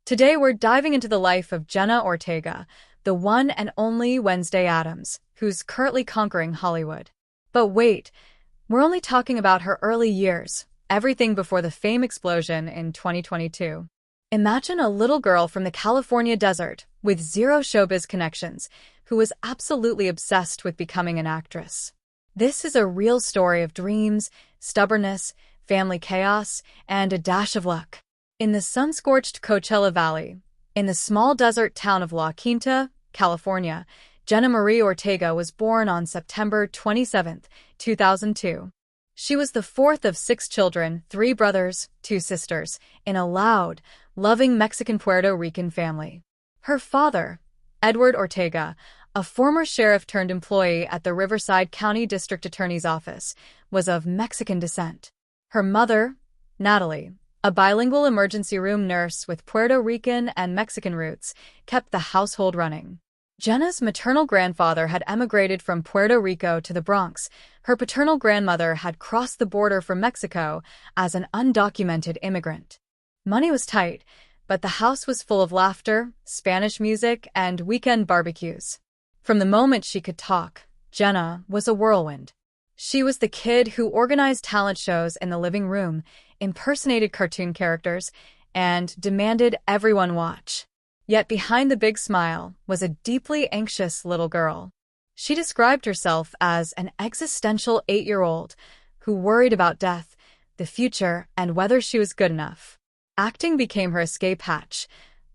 Today we're diving into the life of Jenna Ortega, the one and only Wednesday Addams, who's currently conquering Hollywood. But wait, we're only talking about her early years, everything before the fame explosion in 2022. Imagine a little girl from the California desert with zero showbiz connections who was absolutely obsessed with becoming an actress. This is a real story of dreams, stubbornness, family chaos, and a dash of luck. In the sun-scorched Coachella Valley, in the small desert town of La Quinta, California, Jenna Marie Ortega was born on September 27, 2002. She was the fourth of 6 children, 3 brothers, 2 sisters, in a loud, loving Mexican Puerto Rican family. Her father, Edward Ortega, a former sheriff-turned-employee at the Riverside County District Attorney's Office, was of Mexican descent. Her mother, Natalie, a bilingual emergency room nurse with Puerto Rican and Mexican roots, kept the household running. Jenna's maternal grandfather had emigrated from Puerto Rico to the Bronx. Her paternal grandmother had crossed the border from Mexico as an undocumented immigrant. Money was tight, but the house was full of laughter, Spanish music, and weekend barbecues. From the moment she could talk, Jenna was a whirlwind. She was the kid who organized talent shows in the living room, impersonated cartoon characters, and demanded everyone watch. Yet behind the big smile was a deeply anxious little girl. She described herself as an existential 8-year-old who worried about death, the future, and whether she was good enough. Acting became her escape hatch.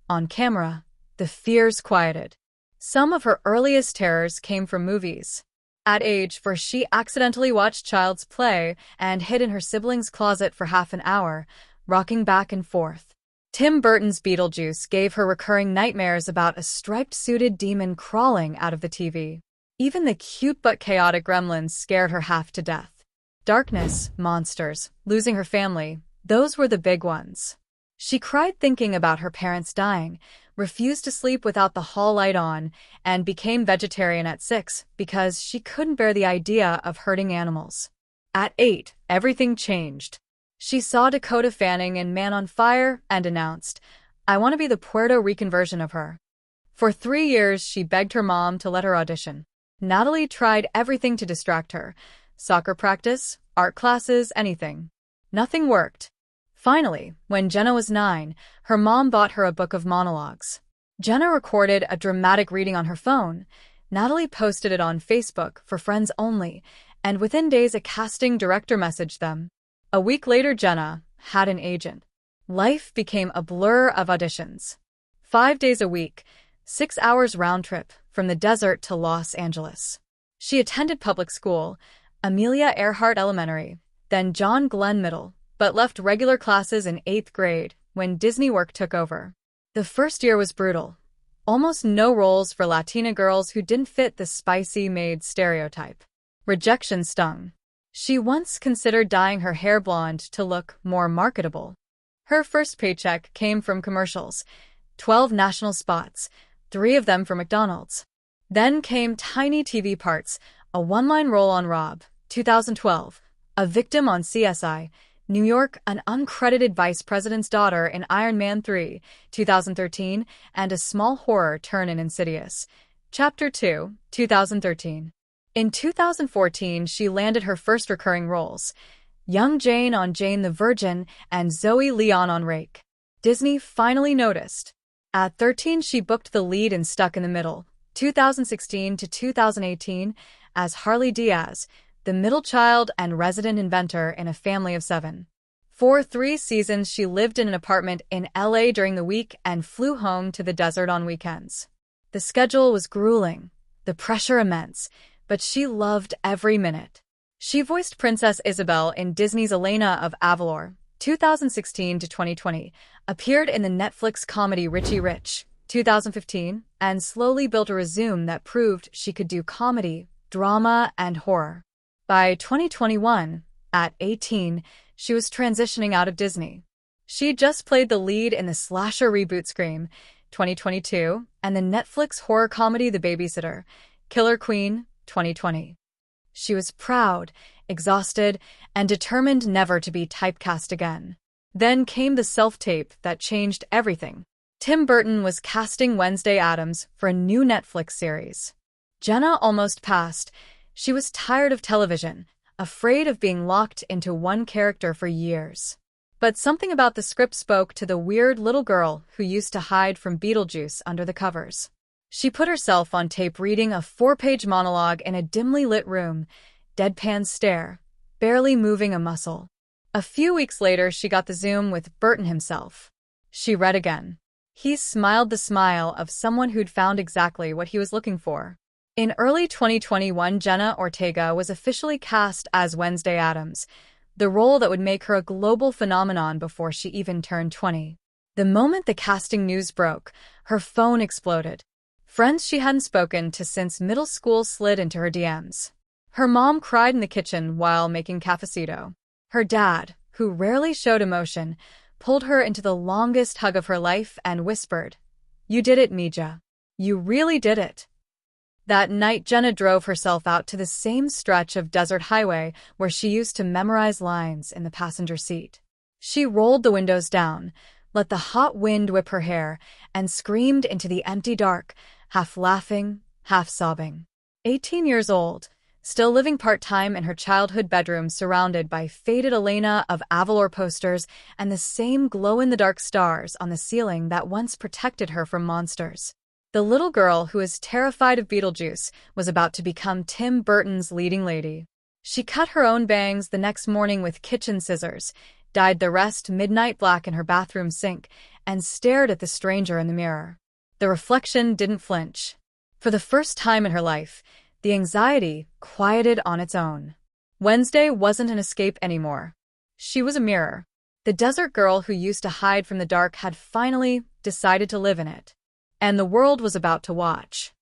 On camera, the fears quieted. Some of her earliest terrors came from movies. At age 4, she accidentally watched Child's Play and hid in her sibling's closet for half an hour, rocking back and forth. Tim Burton's Beetlejuice gave her recurring nightmares about a striped-suited demon crawling out of the TV. Even the cute but chaotic Gremlins scared her half to death. Darkness, monsters, losing her family, those were the big ones. She cried thinking about her parents dying, refused to sleep without the hall light on, and became vegetarian at 6 because she couldn't bear the idea of hurting animals. At 8, everything changed. She saw Dakota Fanning in Man on Fire and announced, "I want to be the Puerto Rican version of her." For 3 years, she begged her mom to let her audition. Natalie tried everything to distract her: soccer practice, art classes, anything. Nothing worked. Finally, when Jenna was 9, her mom bought her a book of monologues. Jenna recorded a dramatic reading on her phone. Natalie posted it on Facebook for friends only, and within days a casting director messaged them. A week later, Jenna had an agent. Life became a blur of auditions. 5 days a week, 6 hours round trip from the desert to Los Angeles. She attended public school, Amelia Earhart Elementary, then John Glenn Middle, but left regular classes in 8th grade when Disney work took over. The first year was brutal. Almost no roles for Latina girls who didn't fit the spicy maid stereotype. Rejection stung. She once considered dyeing her hair blonde to look more marketable. Her first paycheck came from commercials, 12 national spots, 3 of them for McDonald's. Then came tiny TV parts, a one-line role on Rob, 2012, a victim on CSI, New York, an uncredited vice president's daughter in Iron Man 3, 2013, and a small horror turn in Insidious, Chapter 2, 2013. In 2014, she landed her first recurring roles: young Jane on Jane the Virgin and Zoe Leon on Rake. Disney finally noticed. At 13, she booked the lead in Stuck in the Middle, 2016 to 2018, as Harley Diaz, the middle child and resident inventor in a family of 7. For 3 seasons, she lived in an apartment in LA during the week and flew home to the desert on weekends. The schedule was grueling, the pressure immense, but she loved every minute. She voiced Princess Isabel in Disney's Elena of Avalor, 2016 to 2020, appeared in the Netflix comedy Richie Rich, 2015, and slowly built a resume that proved she could do comedy, drama, and horror. By 2021, at 18, she was transitioning out of Disney. She just played the lead in the slasher reboot Scream, 2022, and the Netflix horror comedy The Babysitter, Killer Queen, 2020. She was proud, exhausted, and determined never to be typecast again. Then came the self-tape that changed everything. Tim Burton was casting Wednesday Addams for a new Netflix series. Jenna almost passed. She was tired of television, afraid of being locked into one character for years. But something about the script spoke to the weird little girl who used to hide from Beetlejuice under the covers. She put herself on tape reading a 4-page monologue in a dimly lit room, deadpan stare, barely moving a muscle. A few weeks later, she got the Zoom with Burton himself. She read again. He smiled the smile of someone who'd found exactly what he was looking for. In early 2021, Jenna Ortega was officially cast as Wednesday Addams, the role that would make her a global phenomenon before she even turned 20. The moment the casting news broke, her phone exploded. Friends she hadn't spoken to since middle school slid into her DMs. Her mom cried in the kitchen while making cafecito. Her dad, who rarely showed emotion, pulled her into the longest hug of her life and whispered, "You did it, Mija. You really did it." That night, Jenna drove herself out to the same stretch of desert highway where she used to memorize lines in the passenger seat. She rolled the windows down, let the hot wind whip her hair, and screamed into the empty dark, half laughing, half sobbing. 18 years old, still living part-time in her childhood bedroom surrounded by faded Elena of Avalor posters and the same glow-in-the-dark stars on the ceiling that once protected her from monsters. The little girl who was terrified of Beetlejuice was about to become Tim Burton's leading lady. She cut her own bangs the next morning with kitchen scissors, dyed the rest midnight black in her bathroom sink, and stared at the stranger in the mirror. The reflection didn't flinch. For the first time in her life, the anxiety quieted on its own. Wednesday wasn't an escape anymore. She was a mirror. The desert girl who used to hide from the dark had finally decided to live in it. And the world was about to watch.